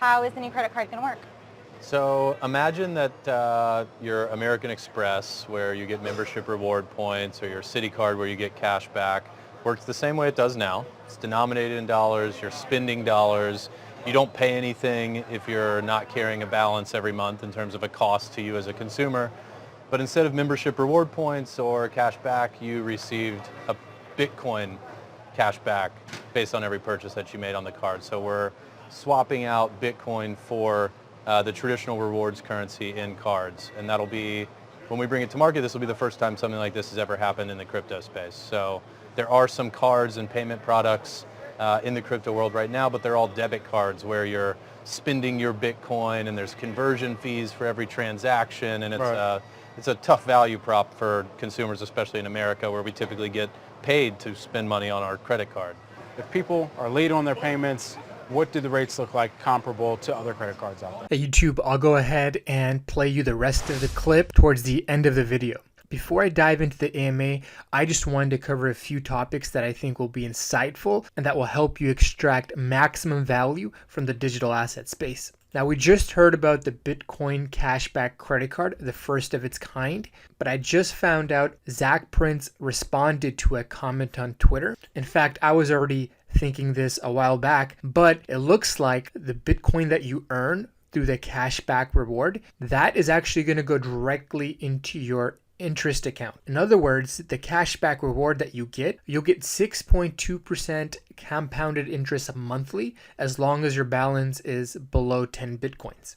how is the new credit card going to work? So imagine that your American Express, where you get membership reward points, or your Citi card where you get cash back, works the same way it does now. It's denominated in dollars, you're spending dollars, you don't pay anything if you're not carrying a balance every month in terms of a cost to you as a consumer. But instead of membership reward points or cash back, you received a Bitcoin cash back based on every purchase that you made on the card. So we're swapping out Bitcoin for the traditional rewards currency in cards. And that'll be, when we bring it to market, this will be the first time something like this has ever happened in the crypto space. So there are some cards and payment products in the crypto world right now, but they're all debit cards where you're spending your Bitcoin and there's conversion fees for every transaction, and it's a tough value prop for consumers, especially in America, where we typically get paid to spend money on our credit card. If people are late on their payments, what do the rates look like comparable to other credit cards out there? Hey YouTube, I'll go ahead and play you the rest of the clip towards the end of the video. Before I dive into the AMA, I just wanted to cover a few topics that I think will be insightful and that will help you extract maximum value from the digital asset space. Now, we just heard about the Bitcoin cashback credit card, the first of its kind, but I just found out Zach Prince responded to a comment on Twitter. In fact, I was already thinking this a while back, but it looks like the Bitcoin that you earn through the cashback reward, that is actually going to go directly into your interest account. In other words, the cashback reward that you'll get 6.2% compounded interest monthly as long as your balance is below 10 Bitcoins.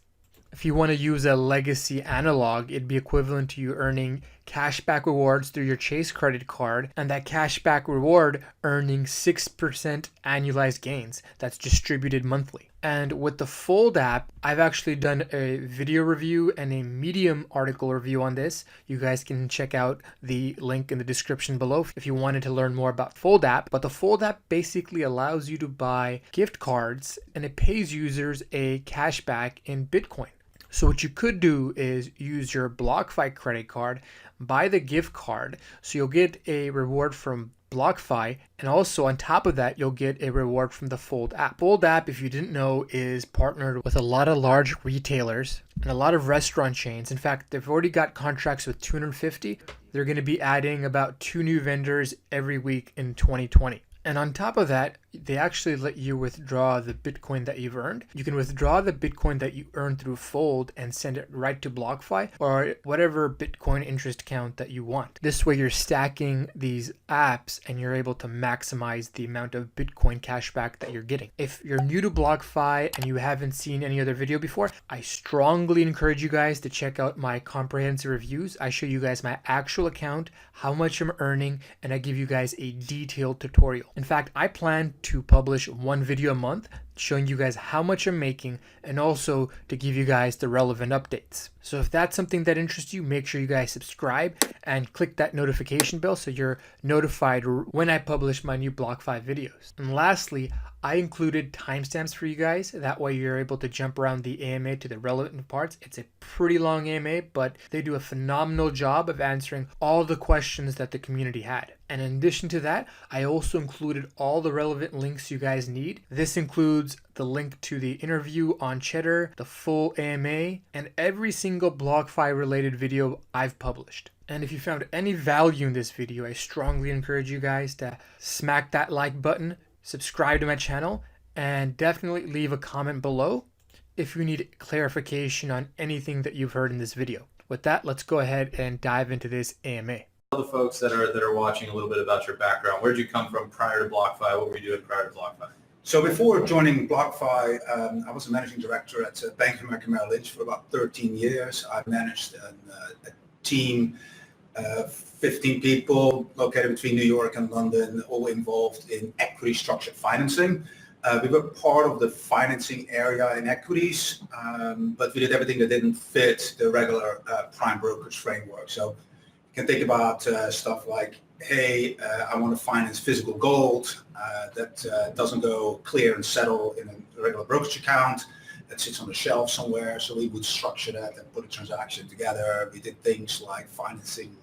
If you want to use a legacy analog, it'd be equivalent to you earning cashback rewards through your Chase credit card, and that cashback reward earning 6% annualized gains that's distributed monthly. And with the Fold app, I've actually done a video review and a Medium article review on this. You guys can check out the link in the description below if you wanted to learn more about Fold app. But the Fold app basically allows you to buy gift cards, and it pays users a cashback in Bitcoin. So what you could do is use your Blockfi credit card, buy the gift card, so you'll get a reward from Blockfi, and also on top of that you'll get a reward from the Fold app. Fold app, if you didn't know, is partnered with a lot of large retailers and a lot of restaurant chains. In fact, they've already got contracts with 250. They're going to be adding about 2 new vendors every week in 2020. And on top of that, they actually let you withdraw the Bitcoin that you've earned. You can withdraw the Bitcoin that you earned through Fold and send it right to Blockfi or whatever Bitcoin interest account that you want. This way you're stacking these apps and you're able to maximize the amount of Bitcoin cashback that you're getting. If you're new to Blockfi and you haven't seen any other video before, I strongly encourage you guys to check out my comprehensive reviews. I show you guys my actual account, how much I'm earning, and I give you guys a detailed tutorial. In fact, I plan to publish 1 video a month showing you guys how much I'm making and also to give you guys the relevant updates. So if that's something that interests you, make sure you guys subscribe and click that notification bell so you're notified when I publish my new Blockfi videos. And lastly, I included timestamps for you guys. That way you're able to jump around the AMA to the relevant parts. It's a pretty long AMA, but they do a phenomenal job of answering all the questions that the community had. And in addition to that, I also included all the relevant links you guys need. This includes the link to the interview on Cheddar, the full AMA, and every single Blockfi related video I've published. And if you found any value in this video, I strongly encourage you guys to smack that like button, subscribe to my channel, and definitely leave a comment below if you need clarification on anything that you've heard in this video. With that, let's go ahead and dive into this AMA. Tell the folks that are watching a little bit about your background. Where did you come from prior to Blockfi? What were you doing prior to Blockfi? So before joining Blockfi, I was a managing director at Bank of America Merrill Lynch for about 13 years. I managed a team, 15 people located between New York and London, all involved in equity structured financing. We were part of the financing area in equities, but we did everything that didn't fit the regular prime brokerage framework. So you can think about stuff like, hey, I want to finance physical gold that doesn't go clear and settle in a regular brokerage account that sits on the shelf somewhere. So we would structure that and put a transaction together. We did things like financing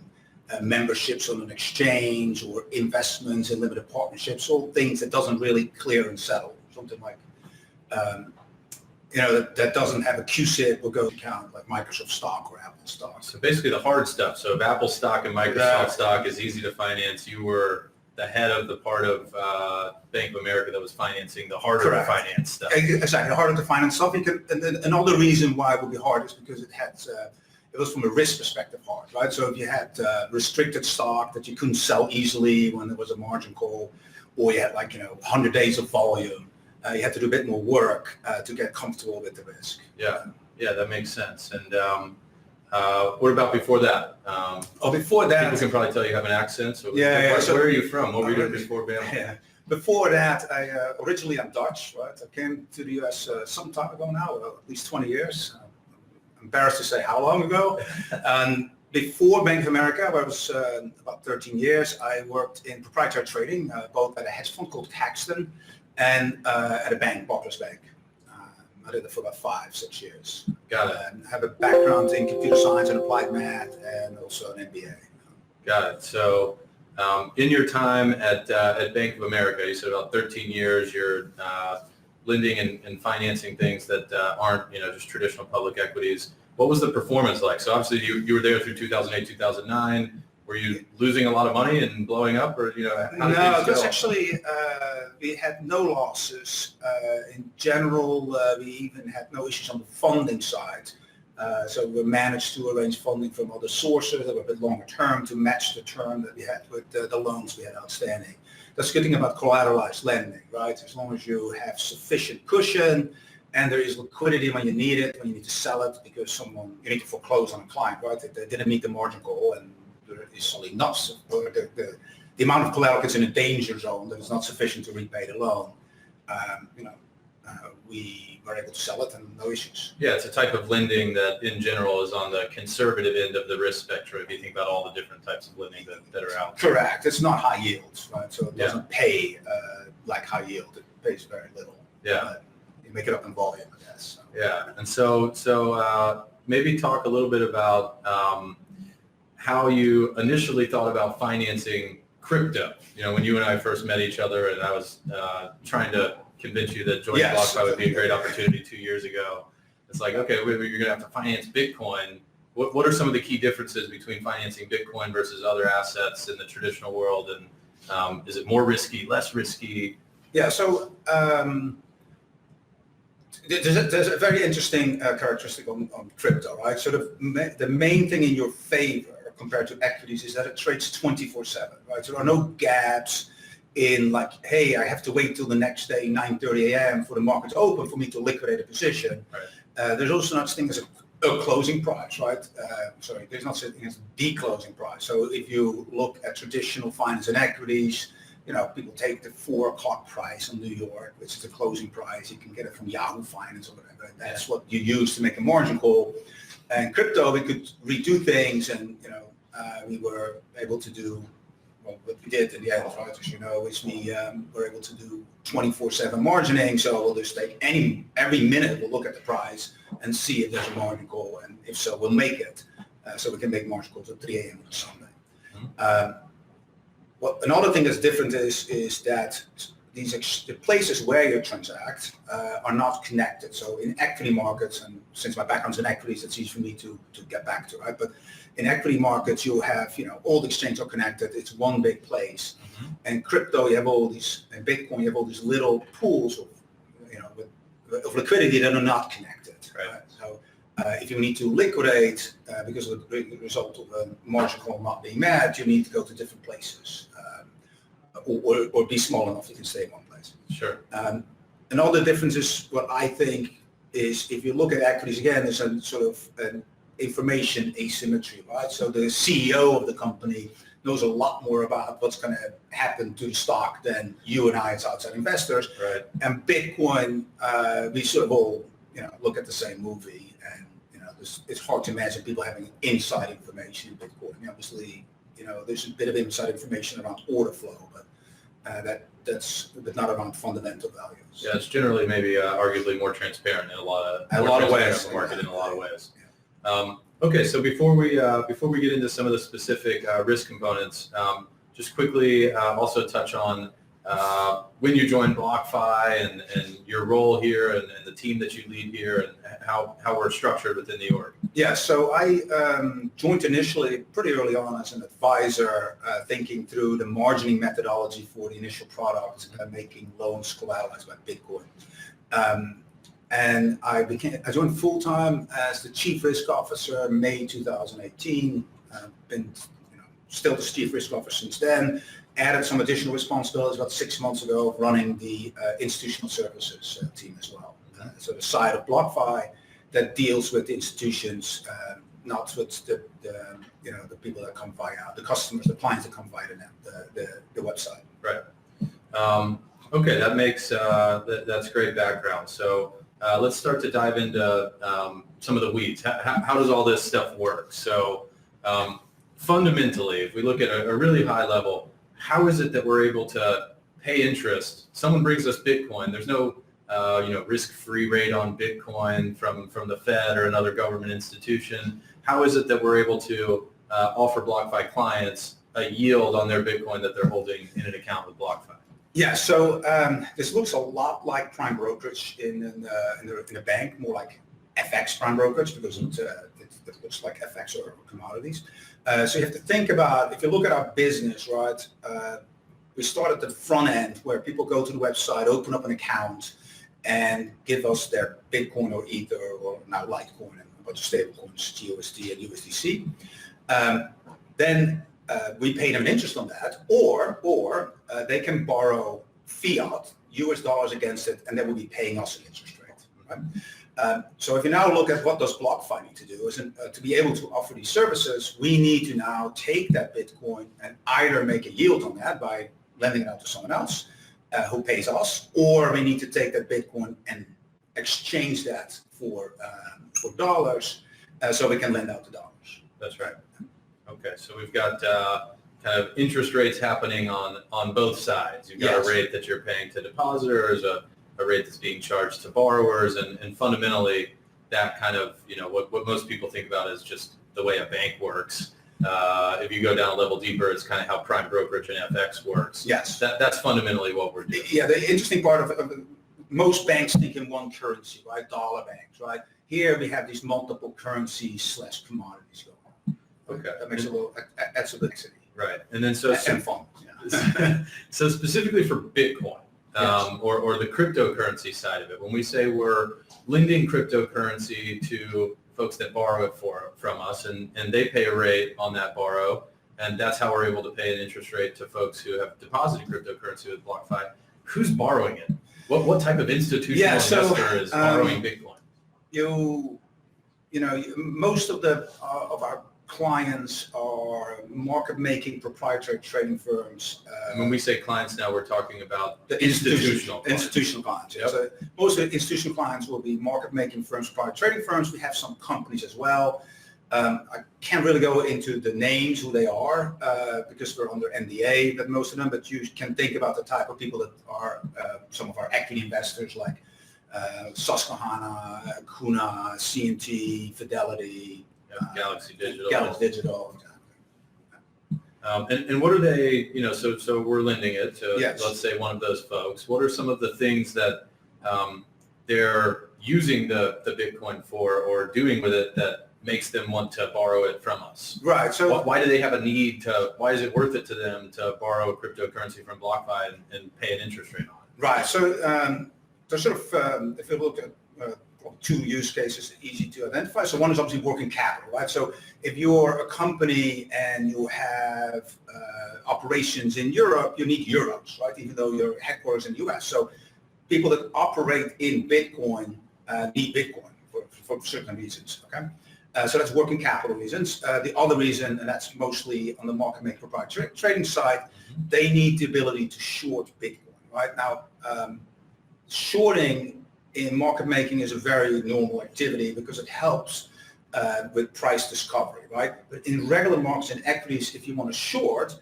memberships on an exchange or investments in limited partnerships, all things that doesn't really clear and settle. Something like that doesn't have a QSIP or go account like Microsoft stock or Apple stock. So basically the hard stuff. So if Apple stock and Microsoft stock is easy to finance, you were the head of the part of Bank of America that was financing the harder to finance stuff. Exactly, the harder to finance stuff. Another reason why it would be hard is because it was from a risk perspective hard, right? So if you had restricted stock that you couldn't sell easily when there was a margin call, or you had 100 days of volume, you had to do a bit more work to get comfortable with the risk. Yeah, that makes sense. And what about before that? Before that, people can probably tell you have an accent. So where are you from? What were you doing before Bama? Yeah. Before that, originally I'm Dutch, right? I came to the U.S. Some time ago now, at least 20 years. I'm embarrassed to say how long ago. And before Bank of America, where I was about 13 years, I worked in proprietary trading, both at a hedge fund called Kesterns and at a bank, Barclays Bank. I did it for about 5-6 years. Got it. I have a background in computer science and applied math, and also an MBA. Got it. So in your time at Bank of America, you said about 13 years, you're lending and financing things that aren't just traditional public equities. What was the performance like? So obviously you were there through 2008, 2009. Were you losing a lot of money and blowing up, or how did things go? That's actually we had no losses. In general, we even had no issues on the funding side. So we managed to arrange funding from other sources that were a bit longer term to match the term that we had with the loans we had outstanding. That's the good thing about collateralized lending, right? As long as you have sufficient cushion and there is liquidity when you need it, when you need to sell it because you need to foreclose on a client, right? They didn't meet the margin goal and there is enough, the amount of collateral is in a danger zone that is not sufficient to repay the loan. We were able to sell it and no issues. Yeah, it's a type of lending that in general is on the conservative end of the risk spectrum if you think about all the different types of lending that are out there. Correct. It's not high yields, right? So it doesn't pay like high yield. It pays very little. Yeah. But you make it up in volume, I guess. So. Yeah, and so maybe talk a little bit about how you initially thought about financing crypto. When you and I first met each other and I was trying to convince you that joining Blockfi would be a great opportunity 2 years ago. It's like, okay, you're going to have to finance Bitcoin. What are some of the key differences between financing Bitcoin versus other assets in the traditional world? And is it more risky, less risky? Yeah, so there's a very interesting characteristic on crypto, right? So the main thing in your favor compared to equities is that it trades 24/7, right? So there are no gaps in like, hey, I have to wait till the next day, 9:30 a.m. for the market to open for me to liquidate a position. Right. There's also such thing as a closing price, right? There's not such thing as the closing price. So if you look at traditional finance and equities, people take the 4 o'clock price in New York, which is the closing price. You can get it from Yahoo Finance or whatever. That's what you use to make a margin call. And crypto, we could redo things, and we were able to do what we did in the end, right? As you know, is we were able to do 24/7 margining. So we'll just take every minute we'll look at the price and see if there's a margin call, and if so, we'll make it. So we can make margin calls at 3 a.m. on Sunday. Another thing that's different is that the places where you transact are not connected. So in equity markets, and since my background's in equities, it's easy for me to get back to, right? But in equity markets, you'll have, all the exchanges are connected. It's one big place. Mm-hmm. And crypto, you have all these, and Bitcoin, you have all these little pools of, of liquidity that are not connected. Right? So if you need to liquidate because of the result of a margin call not being met, you need to go to different places. Or be small enough you can stay in one place. Sure. Another difference is what I think is if you look at equities again, there's a sort of an information asymmetry, right? So the CEO of the company knows a lot more about what's going to happen to the stock than you and I as outside investors. Right. And Bitcoin, we sort of all look at the same movie, and it's hard to imagine people having inside information in Bitcoin. Obviously, there's a bit of inside information around order flow, but but not around fundamental values. Yeah, it's generally maybe arguably more transparent in a lot of ways. The market in a lot of ways. Yeah. Okay, so before we get into some of the specific risk components, just quickly also touch on when you joined BlockFi and your role here and the team that you lead here and how we're structured within the org. Yeah, so I joined initially pretty early on as an advisor, thinking through the margining methodology for the initial product, making loans collateralized by Bitcoin. And I joined full-time as the Chief Risk Officer May 2018. Been still the Chief Risk Officer since then. Added some additional responsibilities about 6 months ago of running the institutional services team as well. So the side of BlockFi that deals with the institutions, not with the people that come via the customers, the clients that come via the website. Right. Okay, that makes that's great background. So let's start to dive into some of the weeds. How does all this stuff work? So fundamentally, if we look at a really high level, how is it that we're able to pay interest? Someone brings us Bitcoin. There's no risk-free rate on Bitcoin from the Fed or another government institution. How is it that we're able to offer BlockFi clients a yield on their Bitcoin that they're holding in an account with BlockFi? Yeah, so this looks a lot like prime brokerage in a bank, more like FX prime brokerage because it looks like FX or commodities. So you have to think about, if you look at our business, right, we start at the front end where people go to the website, open up an account, and give us their Bitcoin or Ether or now Litecoin and a bunch of stable coins, GUSD and USDC. Then we pay them an interest on that, or they can borrow fiat, US dollars against it, and they will be paying us an interest rate. Right? So if you now look at what does BlockFi need to do, is to be able to offer these services, we need to now take that Bitcoin and either make a yield on that by lending it out to someone else who pays us, or we need to take that Bitcoin and exchange that for dollars so we can lend out the dollars. That's right. Okay, so we've got kind of interest rates happening on both sides. You've got Yes. a rate that you're paying to depositors, a rate that's being charged to borrowers, and fundamentally that kind of, what most people think about is just the way a bank works. If you go down a level deeper, it's kind of how prime brokerage and FX works. Yes. That's fundamentally what we're doing. Yeah, the interesting part of most banks think in one currency, right? Dollar banks, right? Here we have these multiple currencies / commodities going on. Okay. That makes it a little, that's a bit silly. Right. And then so fun. Yeah. so specifically for Bitcoin, Yes. or the cryptocurrency side of it, when we say we're lending cryptocurrency to folks that borrow it from us and they pay a rate on that borrow, and that's how we're able to pay an interest rate to folks who have deposited cryptocurrency with BlockFi, who's borrowing it? What type of institutional investor is borrowing Bitcoin? Most of our clients are market-making proprietary trading firms. When we say clients now, we're talking about The institutional clients. Institutional clients. Yeah. Yep. So most of the institutional clients will be market-making firms, proprietary trading firms. We have some companies as well. I can't really go into the names who they are because we're under NDA, but most of them. But you can think about the type of people that are some of our equity investors like Susquehanna, Kuna, CNT, Fidelity. Galaxy Digital. Galaxy Digital. And what are they, so we're lending it to, Yes. let's say, one of those folks. What are some of the things that they're using the Bitcoin for or doing with it that makes them want to borrow it from us? Right. So Why do they have a need why is it worth it to them to borrow cryptocurrency from BlockFi and pay an interest rate on it? Right. So there's sort of, if you look at two use cases, easy to identify. So one is obviously working capital, right? So if you're a company and you have operations in Europe, you need euros, right? Even though your headquarters in the US. So people that operate in Bitcoin need Bitcoin for certain reasons, okay? So that's working capital reasons. The other reason, and that's mostly on the market-making proprietary trading side, they need the ability to short Bitcoin, right? Now, shorting in market making is a very normal activity because it helps with price discovery, right? But in regular markets and equities, if you want to short,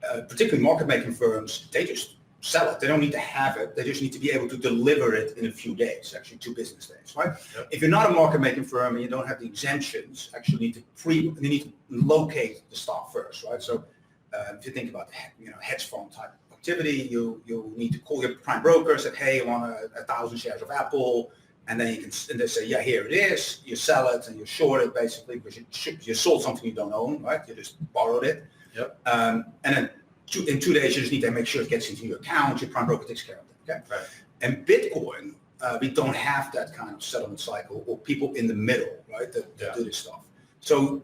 particularly market making firms, they just sell it. They don't need to have it. They just need to be able to deliver it in a few days, actually 2 business days, right? Yep. If you're not a market making firm and you don't have the exemptions, actually you need to locate the stock first, right? So if you think about hedge fund type of activity. You need to call your prime broker, say, hey, I want 1,000 shares of Apple, and then and they say, yeah, here it is. You sell it and you short it basically because you sold something you don't own, right? You just borrowed it. Yep. And then in 2 days, you just need to make sure it gets into your account. Your prime broker takes care of it. Okay. Right. And Bitcoin, we don't have that kind of settlement cycle or people in the middle, right, that do this stuff. So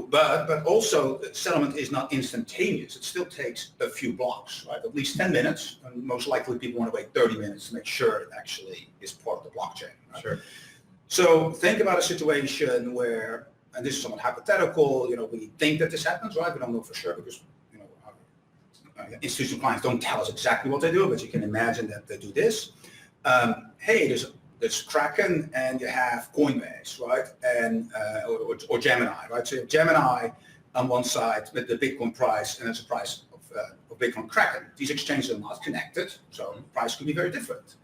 but also settlement is not instantaneous. It still takes a few blocks, right? At least 10 minutes. And most likely people want to wait 30 minutes to make sure it actually is part of the blockchain. Right? Sure. So think about a situation where, and this is somewhat hypothetical, we think that this happens, right? We don't know for sure because, institutional clients don't tell us exactly what they do, but you can imagine that they do this. Hey, there's Kraken and you have Coinbase, right? And or Gemini, right? So you have Gemini on one side with the Bitcoin price, and it's a price of Bitcoin Kraken. These exchanges are not connected, so the price could be very different.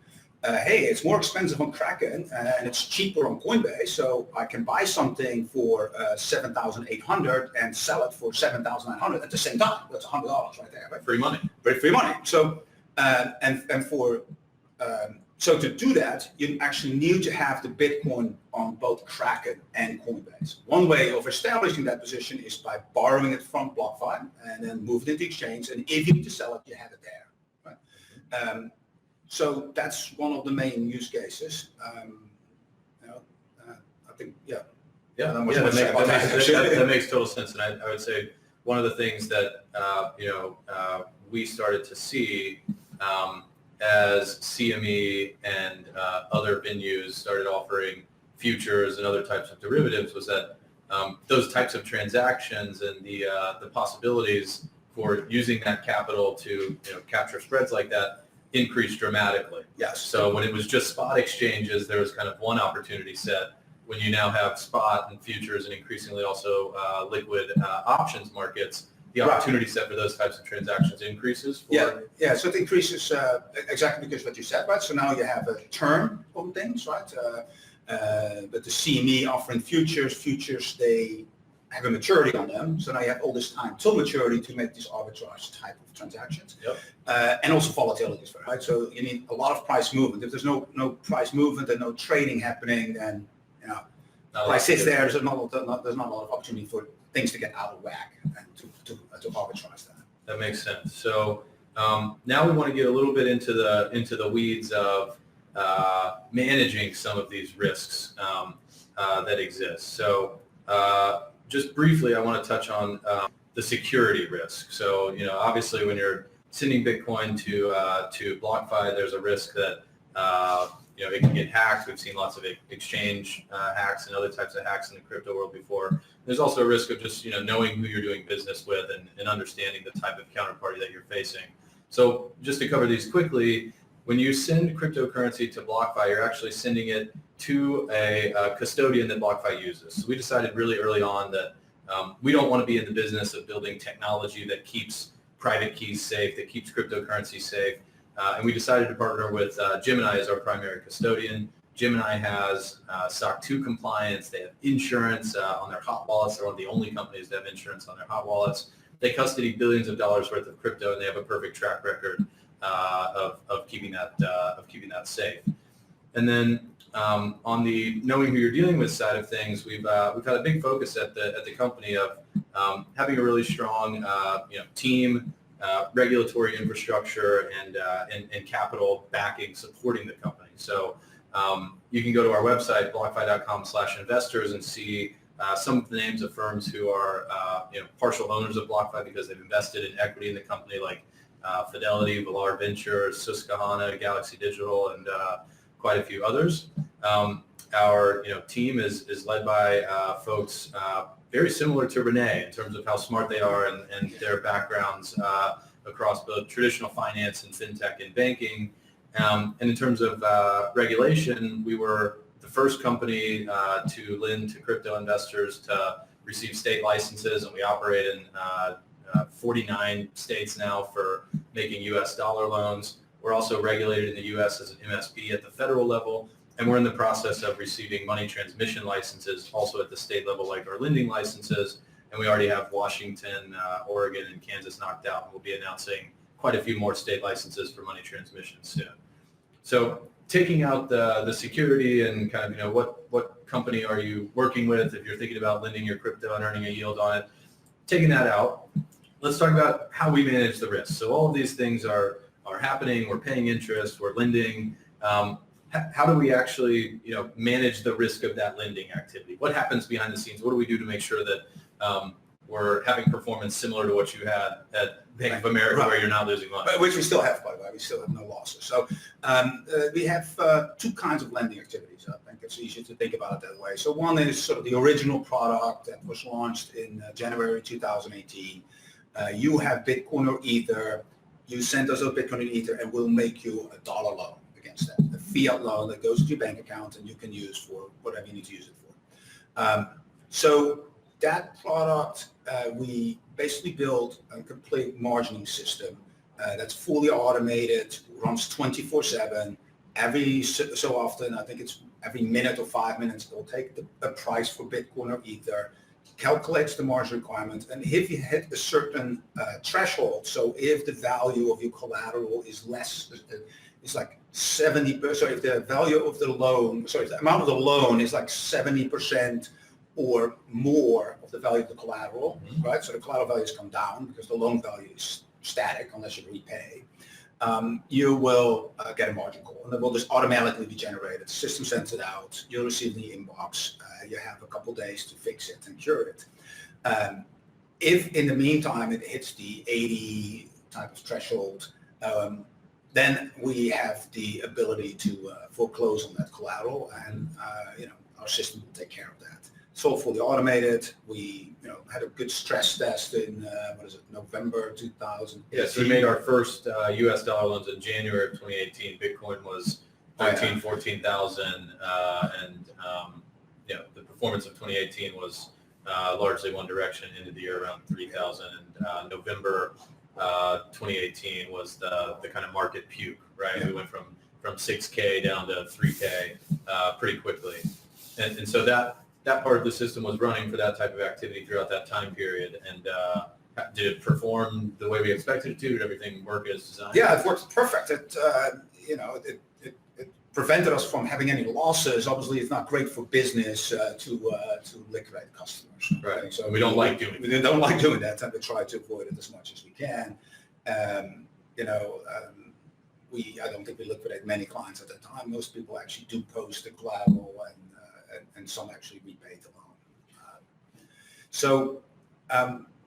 Hey, it's more expensive on Kraken and it's cheaper on Coinbase, so I can buy something for 7,800 and sell it for 7,900 at the same time. That's $100 right there, right? Free money. Free money. So so to do that, you actually need to have the Bitcoin on both Kraken and Coinbase. One way of establishing that position is by borrowing it from Blockfi and then move it into exchange. And if you need to sell it, you have it there. Right? So that's one of the main use cases. I think, yeah. Yeah, that makes total sense. And I would say one of the things that, we started to see as CME and other venues started offering futures and other types of derivatives was that those types of transactions and the possibilities for using that capital to capture spreads like that increased dramatically. Yes. So when it was just spot exchanges, there was kind of one opportunity set. When you now have spot and futures and increasingly also liquid options markets, the opportunity set for those types of transactions increases. So it increases exactly because what you said, right? So now you have a term on things, right? But the CME offering futures, they have a maturity on them. So now you have all this time till maturity to make these arbitrage type of transactions. Yep. And also volatility, right? So you need a lot of price movement. If there's no price movement and no trading happening, then price sits there. There's not a lot of opportunity for things to get out of whack and to arbitrage that. That makes sense. So now we want to get a little bit into the weeds of managing some of these risks that exist. So just briefly, I want to touch on the security risk. So obviously, when you're sending Bitcoin to BlockFi, there's a risk that it can get hacked. We've seen lots of exchange hacks and other types of hacks in the crypto world before. There's also a risk of just knowing who you're doing business with and understanding the type of counterparty that you're facing. So just to cover these quickly, when you send cryptocurrency to BlockFi, you're actually sending it to a custodian that BlockFi uses. So we decided really early on that we don't want to be in the business of building technology that keeps private keys safe, that keeps cryptocurrency safe. And we decided to partner with Gemini as our primary custodian. Gemini has SOC 2 compliance. They have insurance on their hot wallets. They're one of the only companies that have insurance on their hot wallets. They custody billions of dollars worth of crypto, and they have a perfect track record of keeping that safe. And then on the knowing who you're dealing with side of things, we've had a big focus at the company of having a really strong team, regulatory infrastructure, and capital backing supporting the company. So you can go to our website, blockfi.com/investors, and see some of the names of firms who are partial owners of BlockFi because they've invested in equity in the company, like Fidelity, Valar Ventures, Susquehanna, Galaxy Digital, and quite a few others. Our team is led by folks very similar to Renee in terms of how smart they are and their backgrounds across both traditional finance and fintech and banking. And in terms of regulation, we were the first company to lend to crypto investors to receive state licenses, and we operate in 49 states now for making U.S. dollar loans. We're also regulated in the U.S. as an MSB at the federal level, and we're in the process of receiving money transmission licenses also at the state level, like our lending licenses. And we already have Washington, Oregon, and Kansas knocked out. We'll be announcing quite a few more state licenses for money transmission soon. So taking out the security and kind of, what company are you working with if you're thinking about lending your crypto and earning a yield on it, taking that out, let's talk about how we manage the risk. So all of these things are happening, we're paying interest, we're lending. How do we actually, manage the risk of that lending activity? What happens behind the scenes? What do we do to make sure that we're having performance similar to what you had at Bank of America, where you're not losing money? Which we still have, by the way. We still have no losses. So we have two kinds of lending activities. I think it's easier to think about it that way. So one is sort of the original product that was launched in January 2018. You have Bitcoin or Ether. You send us a Bitcoin or Ether, and we'll make you a dollar loan against that. A fiat loan that goes to your bank account and you can use for whatever you need to use it for. So that product, we basically built a complete margining system that's fully automated, runs 24/7. Every so often, I think it's every minute or 5 minutes, it'll take the price for Bitcoin or Ether, calculates the margin requirement, and if you hit a certain threshold, so if the value of your collateral is less, it's like 70%, so if the value of the loan, sorry, the amount of the loan is like 70% or more of the value of the collateral, right? So the collateral values come down because the loan value is static unless you repay. You will get a margin call, and it will just automatically be generated. The system sends it out. You'll receive the inbox. You have a couple days to fix it and cure it. If in the meantime it hits the 80 type of threshold, then we have the ability to foreclose on that collateral, and our system will take care of that. It's all fully automated. We had a good stress test in November 2018. Yes, we made our first U.S. dollar loans in January of 2018. Bitcoin was 14,000, and the performance of 2018 was largely one direction. Into the year around 3,000, and November 2018 was the kind of market puke, right? Yeah. We went from 6K down to 3K pretty quickly, and so that part of the system was running for that type of activity throughout that time period. And did it perform the way we expected it to? Did everything work as designed? Yeah, it worked perfect. It prevented us from having any losses. Obviously, it's not great for business to liquidate customers. Right. So we don't like doing that. We don't like doing that, and we try to avoid it as much as we can. I don't think we liquidate many clients at that time. Most people actually do post the collateral, and some actually repay the loan.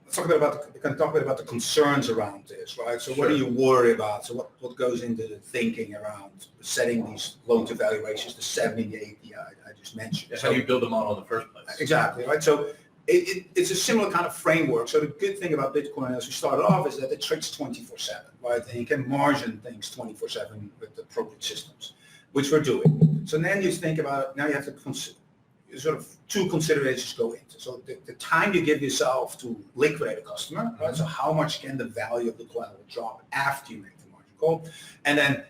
Let's talk a bit about the concerns around this, right? So What do you worry about? So what goes into the thinking around setting these loan to value ratios, the 70, the 80 I just mentioned? That's how you build the model in the first place. Exactly, right? So it's a similar kind of framework. So the good thing about Bitcoin, as we started off, is that it trades 24/7, right? And you can margin things 24/7 with the appropriate systems, which we're doing. So then you think about, now you have to consider, sort of two considerations go into. So the time you give yourself to liquidate a customer, right? So how much can the value of the collateral drop after you make the margin call? And then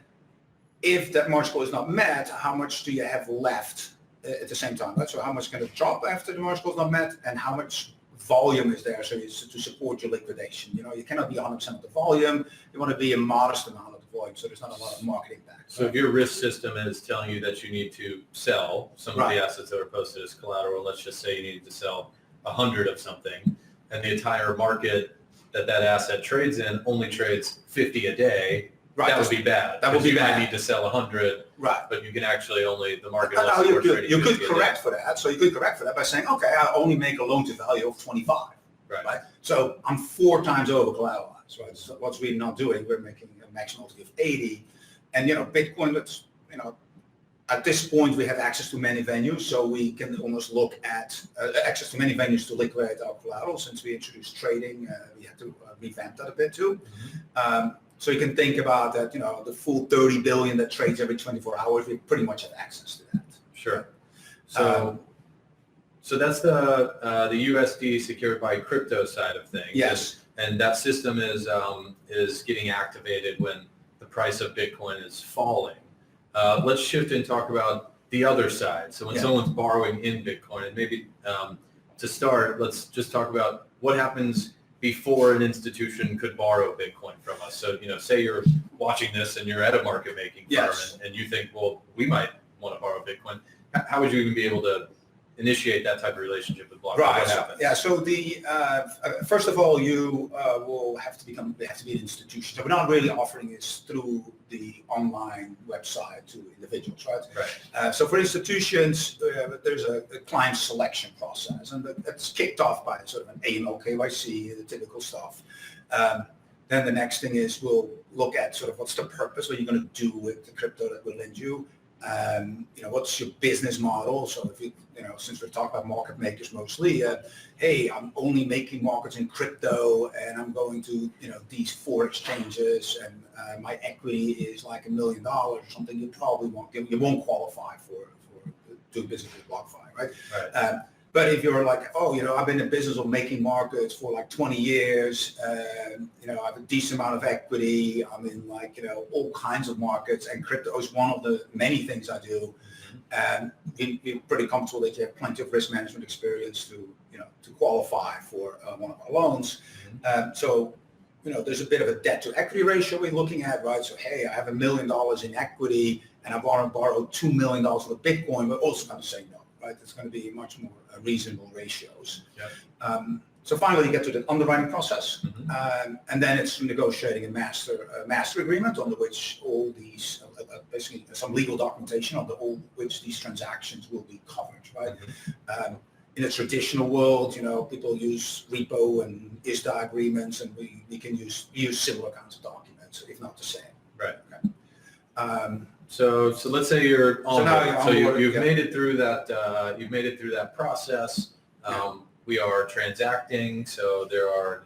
if that margin call is not met, how much do you have left at the same time, right? So how much can it drop after the margin call is not met, and how much volume is there to support your liquidation? You cannot be 100% of the volume. You want to be a modest amount of the volume, so there's not a lot of marketing back. So if your risk system is telling you that you need to sell some of the assets that are posted as collateral, let's just say you need to sell 100 of something, and the entire market that asset trades in only trades 50 a day, that would be bad. That would be bad. You might need to sell 100, right? But you can actually the market. You could correct for that. So you could correct for that by saying, okay, I only make a loan to value of 25, right? So I'm 4 times over collateralized, right? So what's we not doing? We're making a maximum of 80, and Bitcoin. That's at this point we have access to many venues, so we can almost look at access to many venues to liquidate our collateral. Since we introduced trading, we had to revamp that a bit too. So you can think about that, the full 30 billion that trades every 24 hours, we pretty much have access to that. Sure. So that's the USD secured by crypto side of things. Yes. And that system is getting activated when the price of Bitcoin is falling. Let's shift and talk about the other side. So when someone's borrowing in Bitcoin, and maybe to start, let's just talk about what happens before an institution could borrow Bitcoin from us. So, say you're watching this and you're at a market making firm Yes. and you think, well, we might want to borrow Bitcoin. How would you even be able to initiate that type of relationship with Blockfi? Right. What happens? Yeah. So first of all, you will have to be an institution. So we're not really offering this through the online website to individuals, right? Right. So for institutions, there's a client selection process, and that's kicked off by sort of an AML, KYC, the typical stuff. Then the next thing is we'll look at sort of what's the purpose, what you're going to do with the crypto that we'll lend you. What's your business model? So if since we're talking about market makers mostly, hey, I'm only making markets in crypto, and I'm going to these 4 exchanges, and my equity is like $1 million or something. You probably won't qualify for doing business with Blockfi, right? Right. But if you're like, I've been in the business of making markets for like 20 years, I have a decent amount of equity, I'm in all kinds of markets, and crypto is one of the many things I do, and you're pretty comfortable that you have plenty of risk management experience to qualify for one of our loans. So there's a bit of a debt to equity ratio we're looking at, right? So, hey, I have $1 million in equity, and I want to borrow $2 million for Bitcoin, but also going to say no. Right? It's going to be much more reasonable ratios. Yep. So finally, you get to the underwriting process, and then it's negotiating a master agreement under which all these, basically some legal documentation under all which these transactions will be covered. Right? In a traditional world, people use repo and ISDA agreements, and we can use similar kinds of documents, if not the same. Right. Okay. So let's say you're on. So you've yeah. made it through that. You've made it through that process. We are transacting, so there are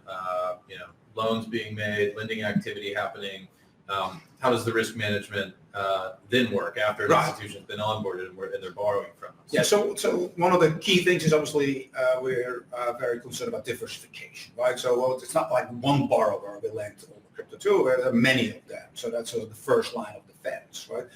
loans being made, lending activity happening. How does the risk management then work after an institution's been onboarded and they're borrowing from us? Yeah. So one of the key things is obviously we're very concerned about diversification, right? So it's not like one borrower we lend all the crypto to. There are many of them. So that's sort of the first line of defense, right?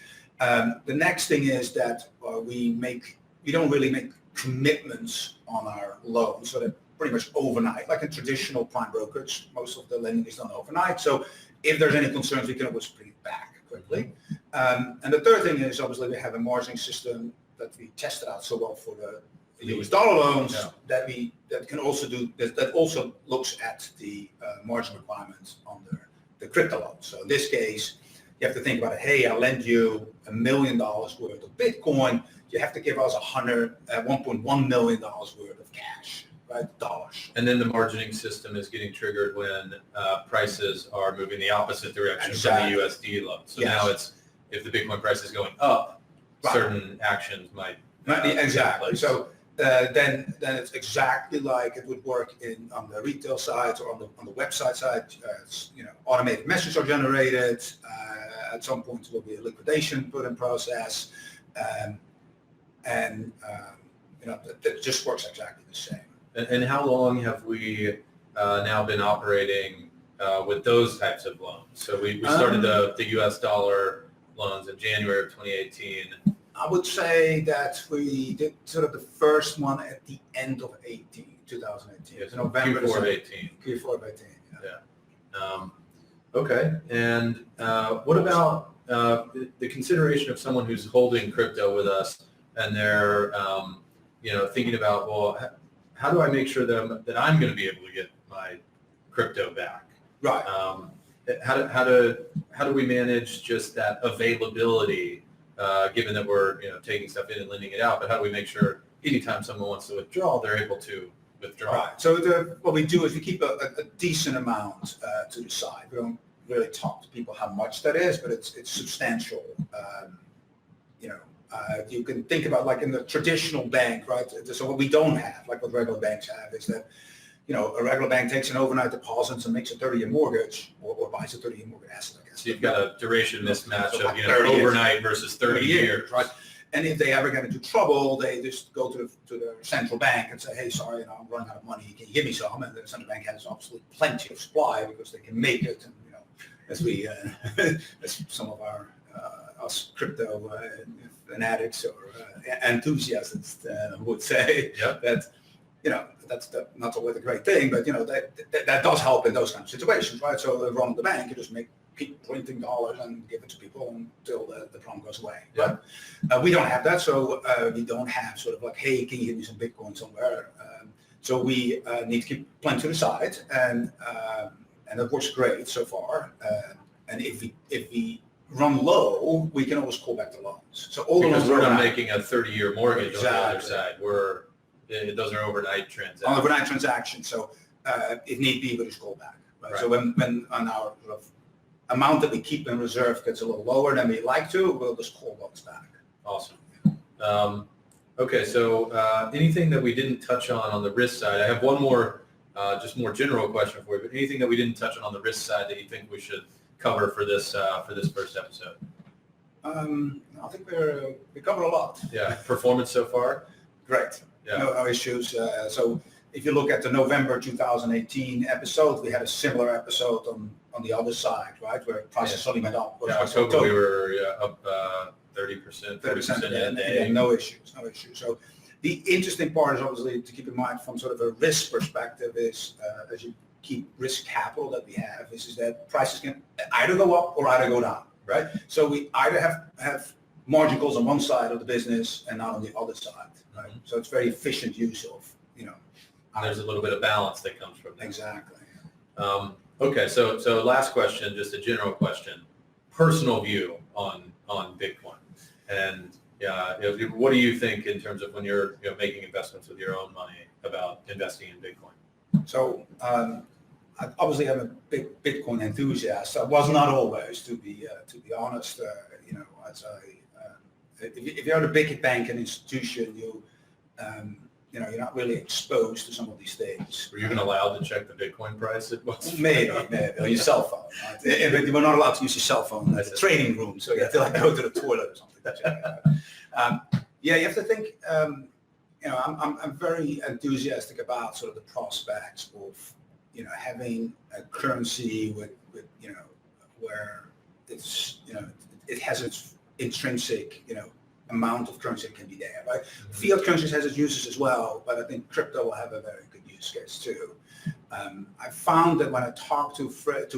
The next thing is that we don't really make commitments on our loans, so they're pretty much overnight, like in traditional prime brokerage. Most of the lending is done overnight. So if there's any concerns, we can always bring it back quickly. And the third thing is obviously we have a margining system that we tested out so well for the US dollar loans that can also that also looks at the margin requirements under the crypto loan. So in this case, you have to think about it. Hey, I lend you $1 million worth of Bitcoin. You have to give us $1.1 million worth of cash, right? Dollars. And then the margining system is getting triggered when prices are moving the opposite direction from the USD loan. So now it's, if the Bitcoin price is going up, certain actions might exactly. So then it's exactly like it would work on the retail side or on the website side. Automated messages are generated. At some point, there will be a liquidation put in process. That just works exactly the same. And how long have we now been operating with those types of loans? So we started the U.S. dollar loans in January of 2018. I would say that we did sort of the first one at the end of 2018. Yes, November Q4 of 18. Q4 of 18, yeah. Okay. And what about the consideration of someone who's holding crypto with us and they're, thinking about, well, how do I make sure that I'm going to be able to get my crypto back? Right. How do we manage just that availability, given that we're taking stuff in and lending it out? But how do we make sure anytime someone wants to withdraw, they're able to withdraw? Right. So what we do is we keep a decent amount to the side. We don't really talk to people how much that is, but it's substantial. You can think about like in the traditional bank, right? So what we don't have, like what regular banks have, is that a regular bank takes an overnight deposit and makes a 30-year mortgage or buys a 30-year mortgage asset, I guess. So you've got a duration mismatch So of like overnight versus 30 years. Right? And if they ever get into trouble, they just go to the central bank and say, hey, sorry, I'm running out of money. Can you give me some? And the central bank has absolutely plenty of supply because they can make it. And, as some of our us crypto fanatics or enthusiasts would say, that that's not always a great thing, but that does help in those kind of situations, right? So run the bank, you just keep printing dollars and give it to people until the problem goes away. Yeah. But we don't have that, so we don't have sort of like, hey, can you give me some Bitcoin somewhere? So we need to keep plenty to the side, and that works great so far. And if we run low, we can always call back the loans. So all the Because loans we're are not out. making a 30-year mortgage on the other Exactly. side. Those are overnight transactions. On overnight transactions. So if need be, we just call back. Right? So when on our sort of amount that we keep in reserve gets a little lower than we like to, we'll just call those back. Awesome. Okay, so anything that we didn't touch on the risk side? I have one more, just more general question for you. But anything that we didn't touch on the risk side that you think we should cover for this first episode? I think we covered a lot. Yeah, performance so far? Great. Yeah. No issues. So if you look at the November 2018 episode, we had a similar episode on the other side, right, where prices suddenly went up. Yeah, October we were up 30%, 40% in a day. No issues. So the interesting part is obviously to keep in mind from sort of a risk perspective is as you keep risk capital that we have is that prices can either go up or either go down, right? So we either have margin calls on one side of the business and not on the other side, right? Mm-hmm. So it's very efficient use of, There's a little bit of balance that comes from that. Exactly. Okay, so last question, just a general question. Personal view on Bitcoin. And what do you think in terms of when you're making investments with your own money about investing in Bitcoin? So obviously I'm a big Bitcoin enthusiast. I was not always, to be honest. If you're a big banking institution, you're not really exposed to some of these things. Were you even allowed to check the Bitcoin price? Maybe on your cell phone. Right? But we're not allowed to use your cell phone as a trading room, so you have to go to the toilet or something. You have to think. I'm very enthusiastic about sort of the prospects of having a currency with where it's it has its intrinsic amount of currency that can be there, right? Mm-hmm. Fiat currencies has its uses as well, but I think crypto will have a very good use case too. I found that when I talk to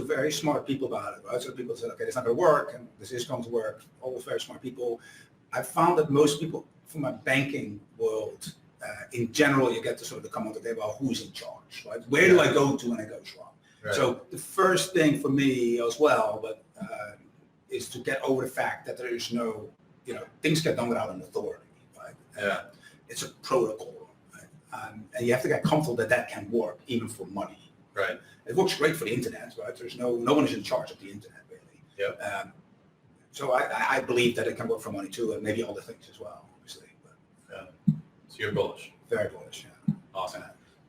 very smart people about it, right? So people say, okay, it's not going to work, and this is going to work. All very smart people. I found that most people from my banking world, in general, you get to sort of come on the table about who's in charge, right? Where do I go to when I go wrong? Right. So the first thing for me as well, but is to get over the fact that there is no, things get done without an authority, right? Yeah. It's a protocol, right? And you have to get comfortable that can work even for money. Right. It works great for the internet, right? There's no one is in charge of the internet really. Yeah. So I believe that it can work for money too, and maybe other things as well, obviously. But, so you're bullish. Very bullish. Yeah. Awesome.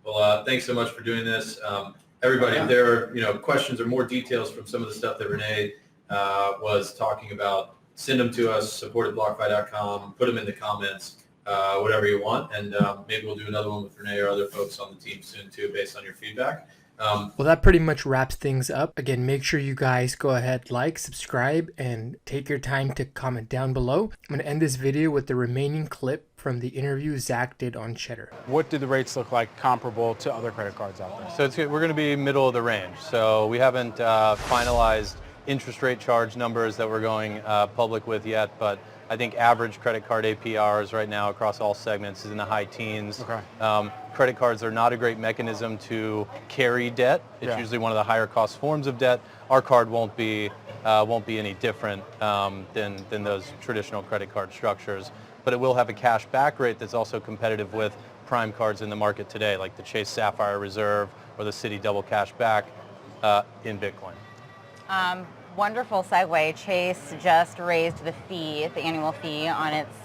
Well, thanks so much for doing this. Everybody, if there are questions or more details from some of the stuff that Renee was talking about, send them to us, support@blockfi.com, put them in the comments, whatever you want, and maybe we'll do another one with Renee or other folks on the team soon too, based on your feedback. Well, that pretty much wraps things up. Again, make sure you guys go ahead, like, subscribe, and take your time to comment down below. I'm going to end this video with the remaining clip from the interview Zach did on Cheddar. What do the rates look like comparable to other credit cards out there? So we're going to be middle of the range. So we haven't finalized interest rate charge numbers that we're going public with yet, but I think average credit card APRs right now across all segments is in the high teens. Okay. Credit cards are not a great mechanism to carry debt. It's usually one of the higher cost forms of debt. Our card won't be any different than those traditional credit card structures, but it will have a cash back rate that's also competitive with prime cards in the market today, like the Chase Sapphire Reserve or the Citi Double Cash Back in Bitcoin. Wonderful segue. Chase just raised the annual fee on its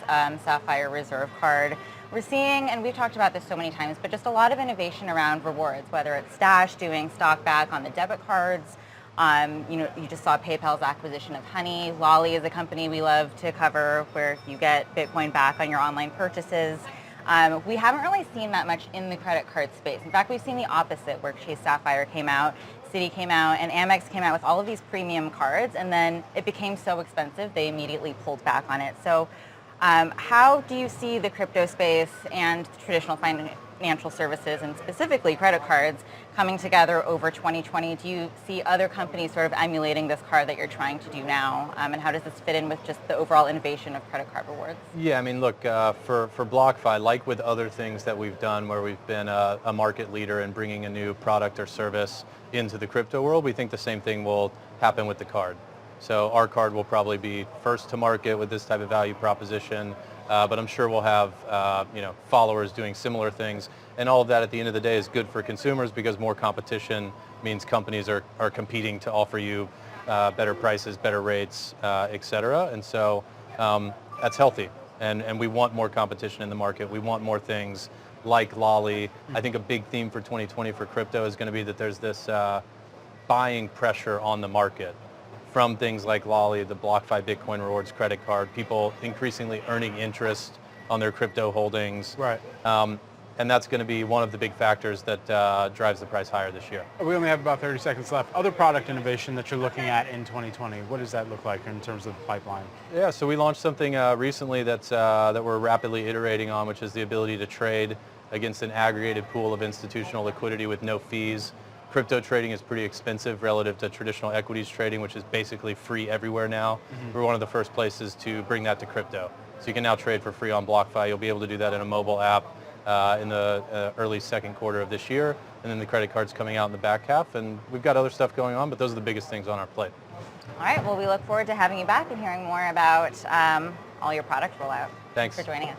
Sapphire Reserve card. We're seeing, and we've talked about this so many times, but just a lot of innovation around rewards, whether it's Stash doing stock back on the debit cards. You just saw PayPal's acquisition of Honey. Lolly is a company we love to cover where you get Bitcoin back on your online purchases. We haven't really seen that much in the credit card space. In fact, we've seen the opposite, where Chase Sapphire came out, Citi came out, and Amex came out with all of these premium cards, and then it became so expensive they immediately pulled back on it. So how do you see the crypto space and traditional financial services and specifically credit cards coming together over 2020. Do you see other companies sort of emulating this card that you're trying to do now? And how does this fit in with just the overall innovation of credit card rewards? Yeah, I mean, look, for Blockfi, like with other things that we've done where we've been a market leader in bringing a new product or service into the crypto world, we think the same thing will happen with the card. So our card will probably be first to market with this type of value proposition, but I'm sure we'll have followers doing similar things, and all of that at the end of the day is good for consumers because more competition means companies are competing to offer you better prices, better rates, et cetera, and so that's healthy, and we want more competition in the market. We want more things like Lolly. I think a big theme for 2020 for crypto is going to be that there's this buying pressure on the market from things like Lolly, the Blockfi Bitcoin Rewards credit card, people increasingly earning interest on their crypto holdings. Right. And that's going to be one of the big factors that drives the price higher this year. We only have about 30 seconds left. Other product innovation that you're looking at in 2020, what does that look like in terms of the pipeline? Yeah, so we launched something recently that we're rapidly iterating on, which is the ability to trade against an aggregated pool of institutional liquidity with no fees. Crypto trading is pretty expensive relative to traditional equities trading, which is basically free everywhere now. Mm-hmm. We're one of the first places to bring that to crypto. So you can now trade for free on Blockfi. You'll be able to do that in a mobile app in the early second quarter of this year. And then the credit card's coming out in the back half. And we've got other stuff going on, but those are the biggest things on our plate. All right, well, we look forward to having you back and hearing more about all your product rollout. Thanks For joining us.